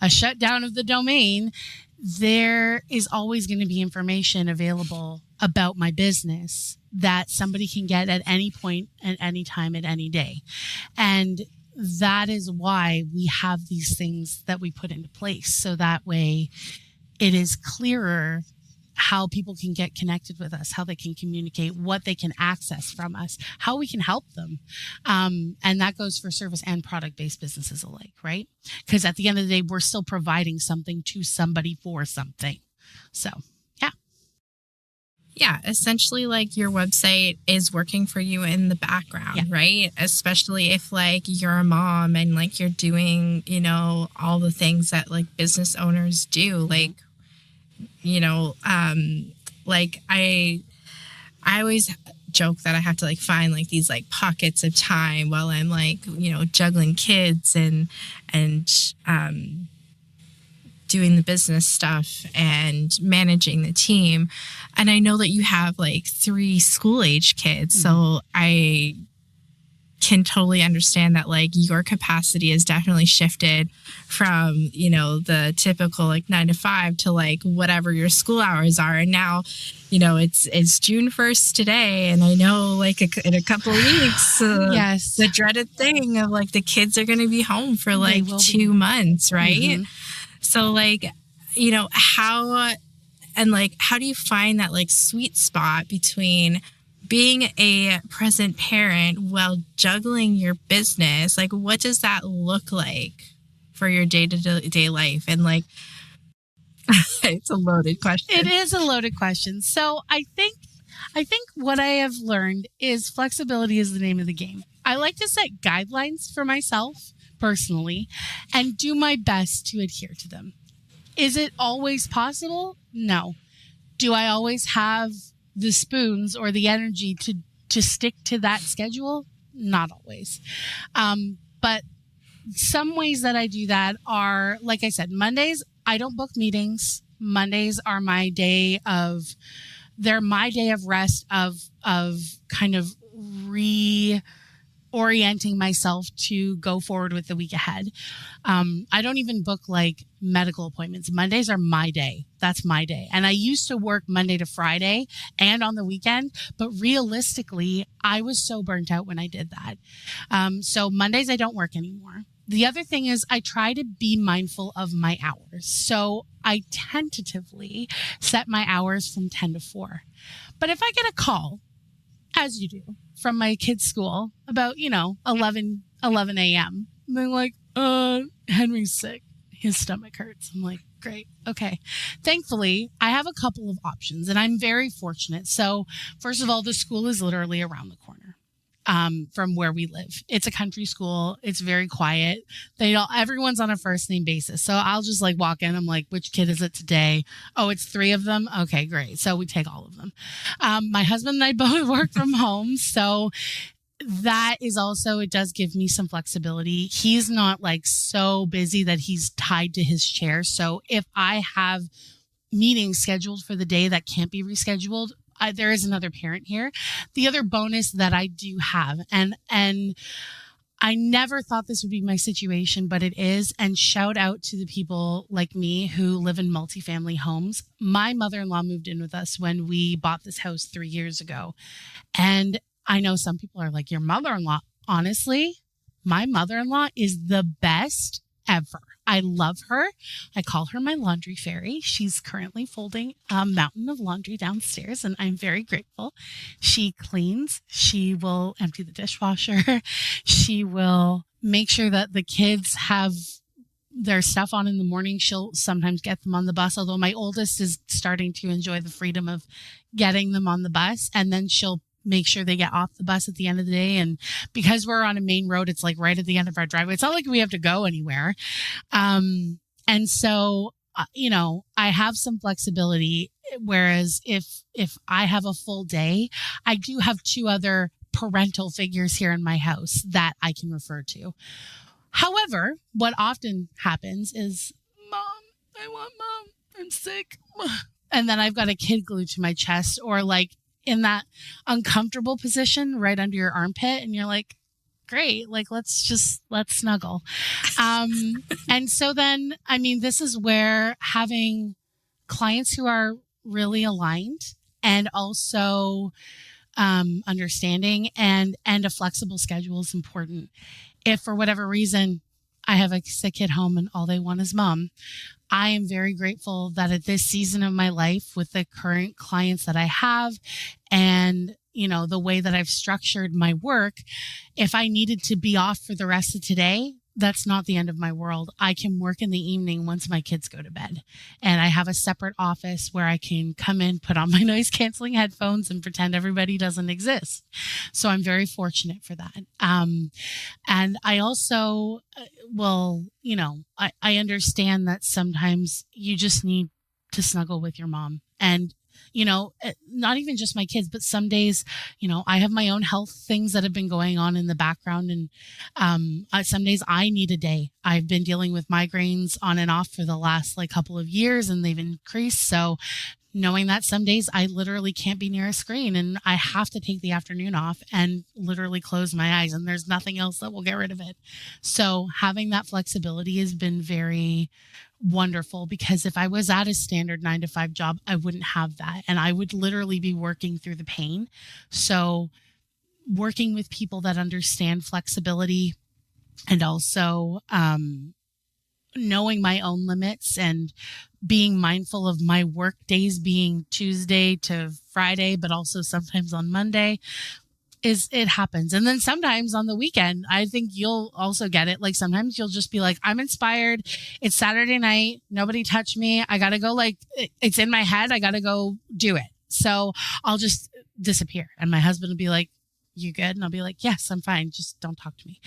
a shutdown of the domain, there is always going to be information available about my business that somebody can get at any point, at any time, at any day. And that is why we have these things that we put into place. So that way it is clearer how people can get connected with us, how they can communicate, what they can access from us, how we can help them. And that goes for service and product-based businesses alike, right? Because at the end of the day, we're still providing something to somebody for something. So, yeah. Yeah, essentially like your website is working for you in the background, right? Especially if like you're a mom and like you're doing, all the things that like business owners do, like, like I always joke that I have to like find like these like pockets of time while I'm like, juggling kids and doing the business stuff and managing the team. And I know that you have like 3 school age kids. So I can totally understand that like your capacity has definitely shifted from, the typical like 9 to 5 to like whatever your school hours are. And now, it's June 1st today. And I know like in a couple of weeks, yes, the dreaded thing of like the kids are going to be home for like 2 months, right? So like, how do you find that like sweet spot between being a present parent while juggling your business? Like, what does that look like for your day-to-day life? And like, it's a loaded question. It is a loaded question. So I think what I have learned is flexibility is the name of the game. I like to set guidelines for myself personally and do my best to adhere to them. Is it always possible? No. Do I always have the spoons or the energy to stick to that schedule? Not always. But some ways that I do that are, like I said, Mondays, I don't book meetings. Mondays are my day of rest, of kind of reorienting myself to go forward with the week ahead. I don't even book like medical appointments. Mondays are my day. That's my day. And I used to work Monday to Friday and on the weekend, but realistically, I was so burnt out when I did that. So Mondays, I don't work anymore. The other thing is I try to be mindful of my hours. So I tentatively set my hours from 10 to 4. But if I get a call, as you do, from my kid's school about, 11 a.m., and they're like, Henry's sick. His stomach hurts. I'm like, great. Okay. Thankfully, I have a couple of options and I'm very fortunate. So first of all, the school is literally around the corner. From where we live. It's a country school. It's very quiet. Everyone's on a first name basis. So I'll just like walk in. I'm like, which kid is it today? Oh, it's 3 of them. Okay, great. So we take all of them. My husband and I both work from home. So that is also, it does give me some flexibility. He's not like so busy that he's tied to his chair. So if I have meetings scheduled for the day that can't be rescheduled, there is another parent here. The other bonus that I do have, and I never thought this would be my situation, but it is, and shout out to the people like me who live in multifamily homes. My mother-in-law moved in with us when we bought this house 3 years ago. And I know some people are like, your mother-in-law. Honestly, my mother-in-law is the best ever. I love her. I call her my laundry fairy. She's currently folding a mountain of laundry downstairs, and I'm very grateful. She cleans. She will empty the dishwasher. She will make sure that the kids have their stuff on in the morning. She'll sometimes get them on the bus, although my oldest is starting to enjoy the freedom of getting them on the bus, and then she'll make sure they get off the bus at the end of the day. And because we're on a main road, it's like right at the end of our driveway. It's not like we have to go anywhere. And so, I have some flexibility, whereas if I have a full day, I do have 2 other parental figures here in my house that I can refer to. However, what often happens is, Mom, I want Mom. I'm sick. And then I've got a kid glued to my chest, or like in that uncomfortable position right under your armpit. And you're like, great. Like, let's snuggle. And so then, this is where having clients who are really aligned and also understanding and a flexible schedule is important. if for whatever reason I have a sick kid home and all they want is mom, I am very grateful that at this season of my life, with the current clients that I have and, the way that I've structured my work, if I needed to be off for the rest of today, that's not the end of my world. I can work in the evening once my kids go to bed, and I have a separate office where I can come in, put on my noise canceling headphones and pretend everybody doesn't exist. So I'm very fortunate for that. And I also I understand that sometimes you just need to snuggle with your mom. And not even just my kids, but some days, I have my own health things that have been going on in the background. And some days I need a day. I've been dealing with migraines on and off for the last couple of years, and they've increased. So knowing that some days I literally can't be near a screen and I have to take the afternoon off and literally close my eyes, and there's nothing else that will get rid of it. So having that flexibility has been very wonderful, because if I was at a standard 9-to-5 job, I wouldn't have that. And I would literally be working through the pain. So working with people that understand flexibility, and also knowing my own limits and being mindful of my work days being Tuesday to Friday, but also sometimes on Monday, it happens. And then sometimes on the weekend, I think you'll also get it. Sometimes you'll just be like, I'm inspired. It's Saturday night. Nobody touched me. I got to go, it's in my head. I got to go do it. So I'll just disappear. And my husband will be like, you good? And I'll be like, yes, I'm fine. Just don't talk to me.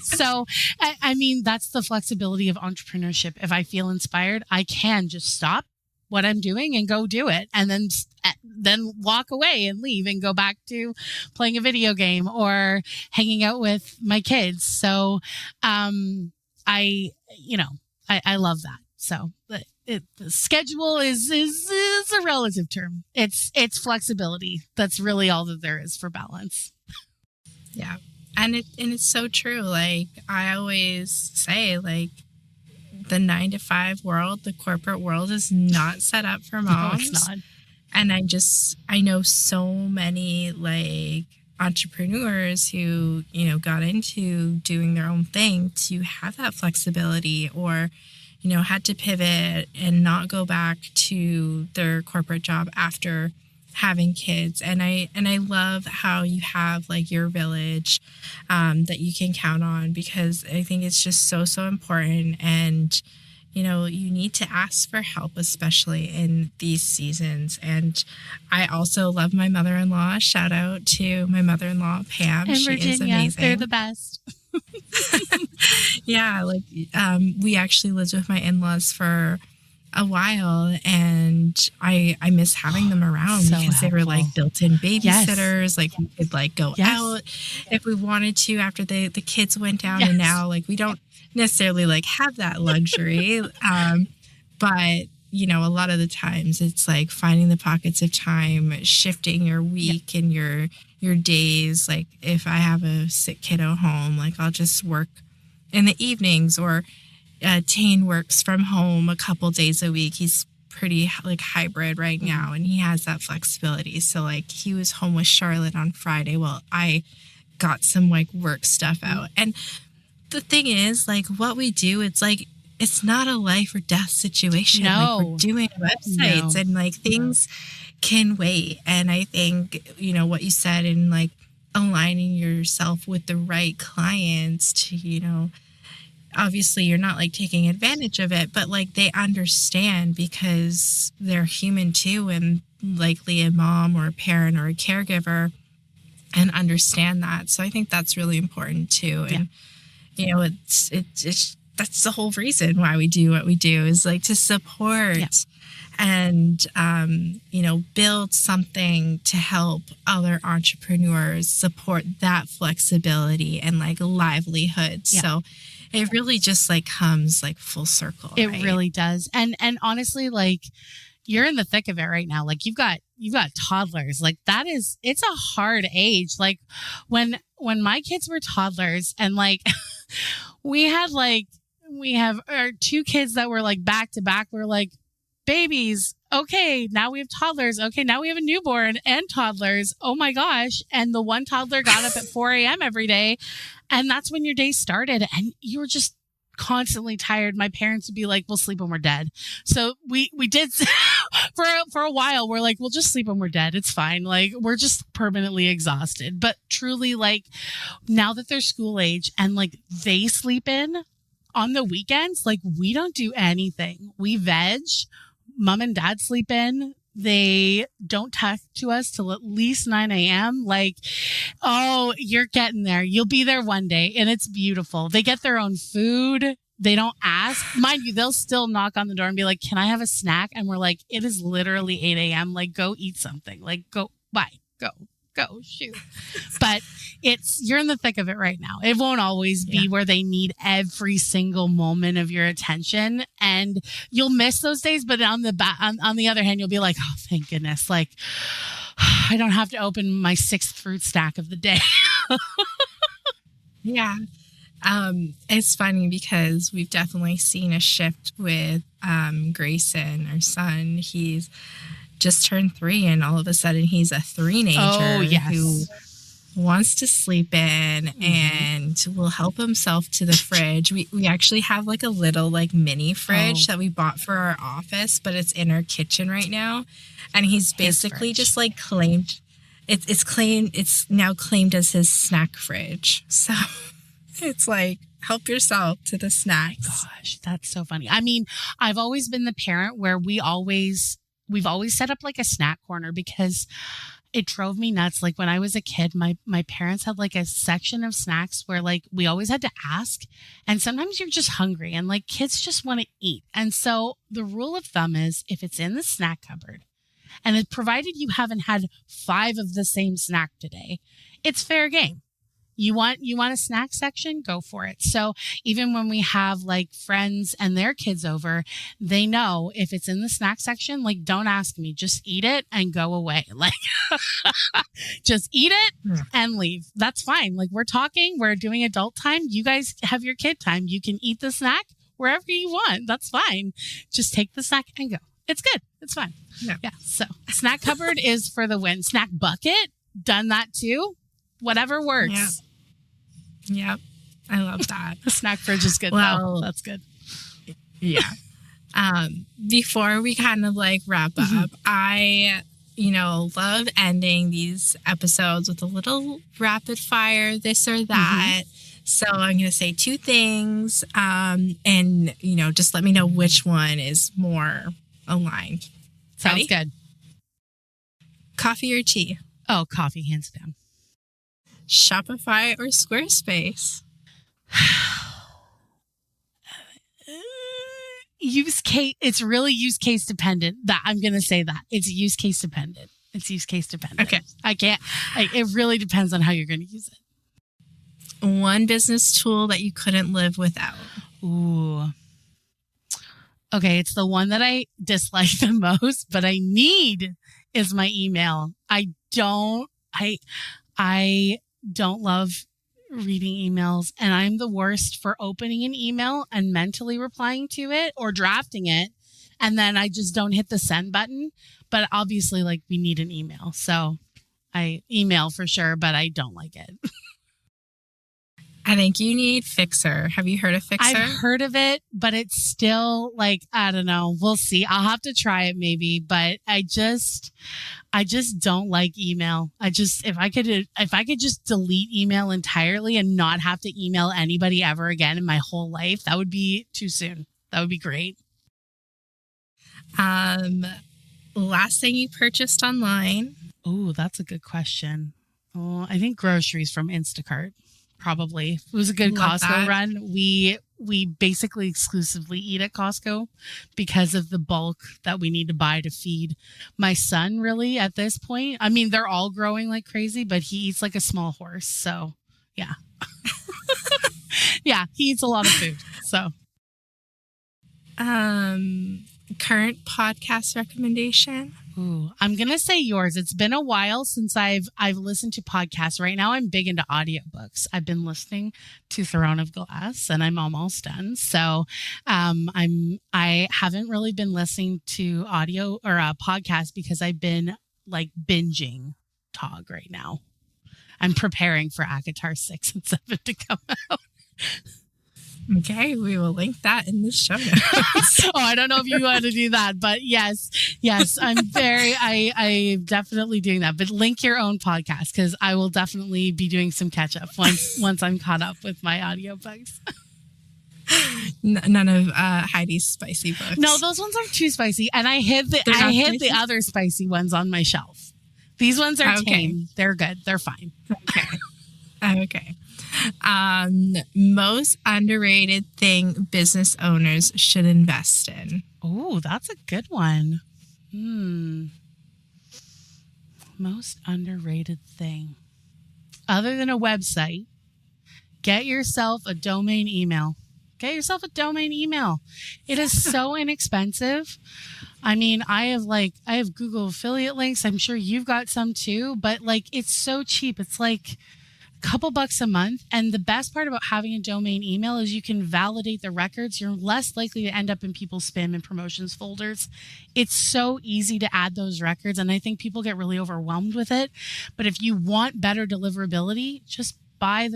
So, I mean, that's the flexibility of entrepreneurship. If I feel inspired, I can just stop what I'm doing and go do it, and then walk away and leave and go back to playing a video game or hanging out with my kids. So, I love that. So the schedule is a relative term. It's flexibility. That's really all that there is for balance. Yeah. And it's so true. I always say, the 9-to-5 world, the corporate world, is not set up for moms. No, it's not. And I know so many entrepreneurs who, got into doing their own thing to have that flexibility, or, had to pivot and not go back to their corporate job after having kids. And I love how you have your village that you can count on, because I think it's just so important. And you need to ask for help, especially in these seasons. And I also love my mother-in-law. Shout out to my mother-in-law, Pam. And she Virginia, is amazing. they're the best. Yeah, we actually lived with my in-laws for a while, and I miss having them around, So because they were helpful. built-in babysitters. Yes. We could go Yes. out if we wanted to after the kids went down. Yes. And now we don't necessarily have that luxury. But a lot of the times it's finding the pockets of time, shifting your week and your days. If I have a sick kiddo home, I'll just work in the evenings, or Tane works from home a couple days a week. He's pretty hybrid right now, and he has that flexibility. So he was home with Charlotte on Friday. Well, I got some work stuff out. And the thing is, what we do, it's not a life or death situation. No. We're doing websites, and things can wait. And I think, what you said, in aligning yourself with the right clients to, obviously you're not taking advantage of it, but they understand, because they're human too, and likely a mom or a parent or a caregiver, and understand that. So I think that's really important too. And it's that's the whole reason why we do what we do, is to support and build something to help other entrepreneurs support that flexibility and livelihood. So it really just like comes full circle. It right? really does. And honestly, you're in the thick of it right now. You've got toddlers. It's a hard age. When my kids were toddlers, and we have our two kids that were back to back. We're babies. Okay, now we have toddlers. Okay, now we have a newborn and toddlers. Oh my gosh. And the one toddler got up at 4 a.m. every day. And that's when your day started. And you were just constantly tired. My parents would be like, we'll sleep when we're dead. So we did for a while. We're like, we'll just sleep when we're dead. It's fine. Like, we're just permanently exhausted. But truly, like, now that they're school age and like they sleep in on the weekends, like, we don't do anything. We veg. Mom and dad sleep in. They don't talk to us till at least 9 a.m. Like, oh, you're getting there. You'll be there one day. And it's beautiful. They get their own food. They don't ask. Mind you, they'll still knock on the door and be like, can I have a snack? And we're like, it is literally 8 a.m. Like, go eat something. Like, go, bye, go, shoot. But you're in the thick of it right now. It won't always be where they need every single moment of your attention, and you'll miss those days. But on the other hand, you'll be like, oh, thank goodness. Like, I don't have to open my 6th fruit stack of the day. Yeah. It's funny because we've definitely seen a shift with Grayson, our son. He's just turned 3, and all of a sudden he's a 3-nager who wants to sleep in and will help himself to the fridge. We actually have like a little like mini fridge that we bought for our office, but it's in our kitchen right now. And he's basically just like claimed it's now claimed as his snack fridge. So it's like, help yourself to the snacks. Gosh, that's so funny. I mean, I've always been the parent where we've always set up like a snack corner, because it drove me nuts. Like, when I was a kid, my parents had like a section of snacks where like we always had to ask. And sometimes you're just hungry and like kids just want to eat. And so the rule of thumb is, if it's in the snack cupboard, and it provided you haven't had 5 of the same snack today, it's fair game. You want a snack section? Go for it. So even when we have like friends and their kids over, they know if it's in the snack section, like, don't ask me, just eat it and go away. Like, just eat it and leave. That's fine. Like, we're doing adult time. You guys have your kid time. You can eat the snack wherever you want. That's fine. Just take the snack and go. It's good. It's fine. Yeah. So snack cupboard is for the win. Snack bucket, done that too. Whatever works. Yeah. Yep. I love that. The snack fridge is good. Well, that's good. Yeah. Before we kind of like wrap up, I, love ending these episodes with a little rapid fire, this or that. So I'm going to say 2 things, and, just let me know which one is more aligned. Sounds Ready? Good. Coffee or tea? Oh, coffee, hands down. Shopify or Squarespace? Use case. It's really use case dependent. That I'm going to say that it's use case dependent. Okay. It really depends on how you're going to use it. One business tool that you couldn't live without. Ooh. Okay. It's the one that I dislike the most, but I need is my email. I don't love reading emails, and I'm the worst for opening an email and mentally replying to it or drafting it. And then I just don't hit the send button. But obviously, like, we need an email. So I email for sure, but I don't like it. I think you need Fixer. Have you heard of Fixer? I've heard of it, but it's still like, I don't know. We'll see. I'll have to try it maybe, but I just don't like email. If I could just delete email entirely and not have to email anybody ever again in my whole life, that would be too soon. That would be great. Last thing you purchased online? Oh, that's a good question. Oh, I think groceries from Instacart. Probably. It was a good Costco run. We basically exclusively eat at Costco because of the bulk that we need to buy to feed my son, really, at this point. I mean, they're all growing like crazy, but he eats like a small horse. So, yeah. Yeah, he eats a lot of food. So, current podcast recommendation? Ooh, I'm going to say yours. It's been a while since I've listened to podcasts. Right now I'm big into audiobooks. I've been listening to Throne of Glass and I'm almost done. So, I haven't really been listening to audio or a podcast because I've been like binging Tog right now. I'm preparing for Akatar 6 and 7 to come out. Okay, we will link that in the show notes. Oh, I don't know if you want to do that, but yes, I'm definitely doing that. But link your own podcast because I will definitely be doing some catch up once I'm caught up with my audiobooks. None of Heidi's spicy books. No, those ones are too spicy, and I hid the other spicy ones on my shelf. These ones are tame. They're good. They're fine. Okay. Most underrated thing business owners should invest in. Oh, that's a good one. Most underrated thing. Other than a website, get yourself a domain email. Get yourself a domain email. It is so inexpensive. I mean, I have Google affiliate links. I'm sure you've got some too, but like it's so cheap. It's like couple bucks a month. And the best part about having a domain email is you can validate the records. You're less likely to end up in people's spam and promotions folders. It's so easy to add those records. And I think people get really overwhelmed with it. But if you want better deliverability, just buy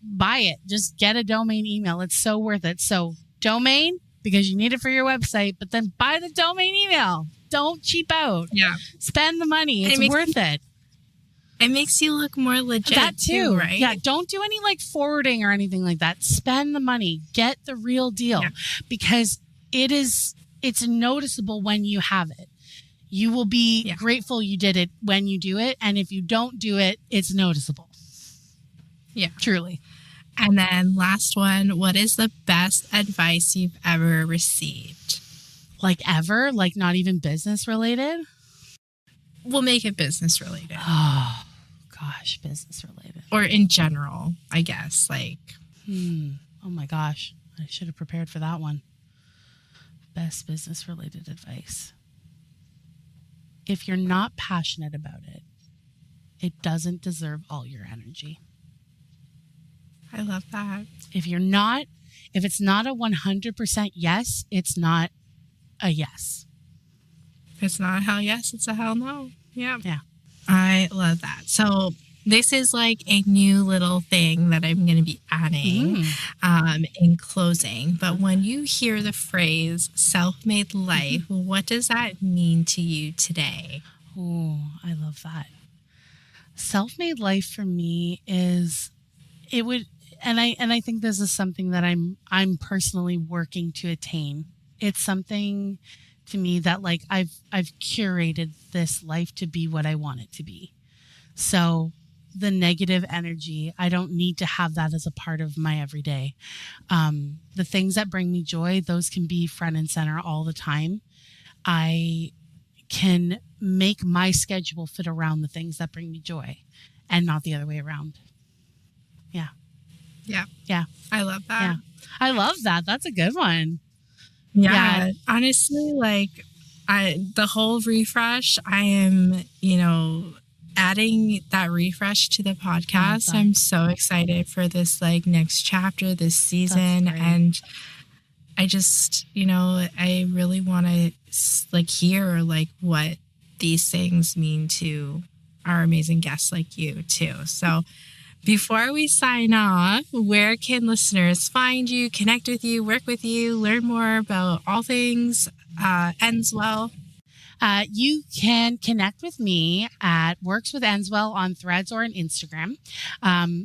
buy it. Just get a domain email. It's so worth it. So domain, because you need it for your website, but then buy the domain email. Don't cheap out. Yeah. Spend the money. It's worth it. It makes you look more legit. That too, right? Yeah. Don't do any like forwarding or anything like that. Spend the money. Get the real deal because it's noticeable when you have it. You will be grateful you did it when you do it. And if you don't do it, it's noticeable. Yeah. Truly. And then last one, what is the best advice you've ever received? Like ever? Like not even business related? We'll make it business related. Oh, gosh. Business related. Or in general, I guess. Like. Oh my gosh. I should have prepared for that one. Best business related advice. If you're not passionate about it, it doesn't deserve all your energy. I love that. If it's not a 100% yes, it's not a yes. If it's not a hell yes, it's a hell no. Yeah. Yeah. I love that. So this is like a new little thing that I'm going to be adding in closing. But when you hear the phrase self-made life, what does that mean to you today? Oh, I love that. Self-made life for me is, and I think this is something that I'm personally working to attain. It's something to me that like I've curated this life to be what I want it to be. So the negative energy, I don't need to have that as a part of my everyday. The things that bring me joy, those can be front and center all the time. I can make my schedule fit around the things that bring me joy and not the other way around. Yeah. Yeah. Yeah. I love that. Yeah. I love that. That's a good one. Yeah. Honestly, like the whole refresh, I am, adding that refresh to the podcast. I'm so excited for this like next chapter this season. And I just, I really want to like hear like what these things mean to our amazing guests like you too. So before we sign off, where can listeners find you, connect with you, work with you, learn more about all things Endswell? You can connect with me at Works with Endswell on Threads or on Instagram.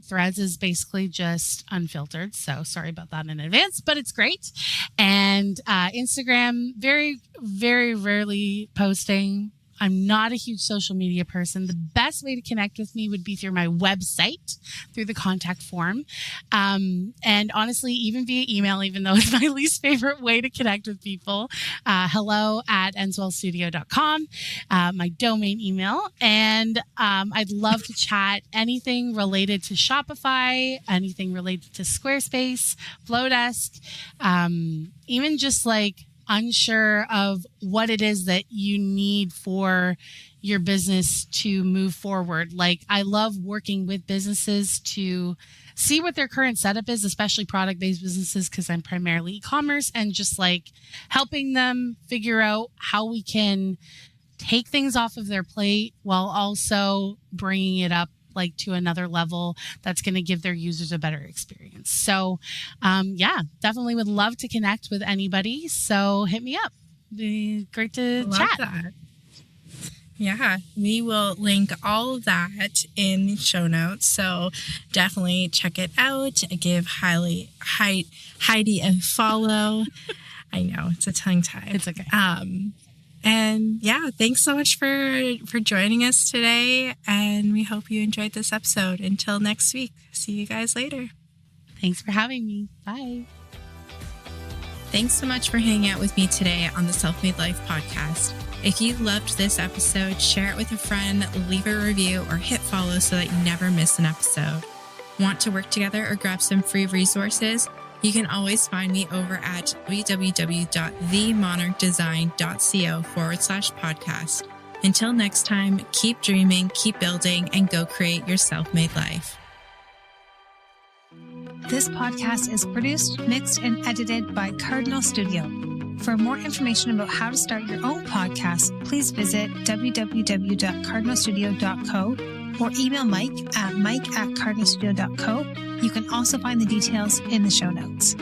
Threads is basically just unfiltered. So sorry about that in advance, but it's great. And Instagram, very, very rarely posting. I'm not a huge social media person. The best way to connect with me would be through my website, through the contact form. And honestly, even via email, even though it's my least favorite way to connect with people, hello@endswellstudio.com, my domain email. And I'd love to chat anything related to Shopify, anything related to Squarespace, Flowdesk, even just like unsure of what it is that you need for your business to move forward. Like, I love working with businesses to see what their current setup is, especially product-based businesses, because I'm primarily e-commerce, and just like helping them figure out how we can take things off of their plate while also bringing it up like to another level that's going to give their users a better experience. So, definitely would love to connect with anybody. So hit me up. Be great to Love chat. That. Yeah, we will link all of that in the show notes. So definitely check it out. Give Heidi a follow. I know, it's a tongue tie. It's okay. And yeah, thanks so much for joining us today. And we hope you enjoyed this episode. Until next week, see you guys later. Thanks for having me. Bye. Thanks so much for hanging out with me today on the Self-Made Life podcast. If you loved this episode, share it with a friend, leave a review, or hit follow so that you never miss an episode. Want to work together or grab some free resources? You can always find me over at www.themonarchdesign.co/podcast. Until next time, keep dreaming, keep building, and go create your self-made life. This podcast is produced, mixed, and edited by Cardinal Studio. For more information about how to start your own podcast, please visit www.cardinalstudio.co or email Mike at mike@cardinalstudio.co. You can also find the details in the show notes.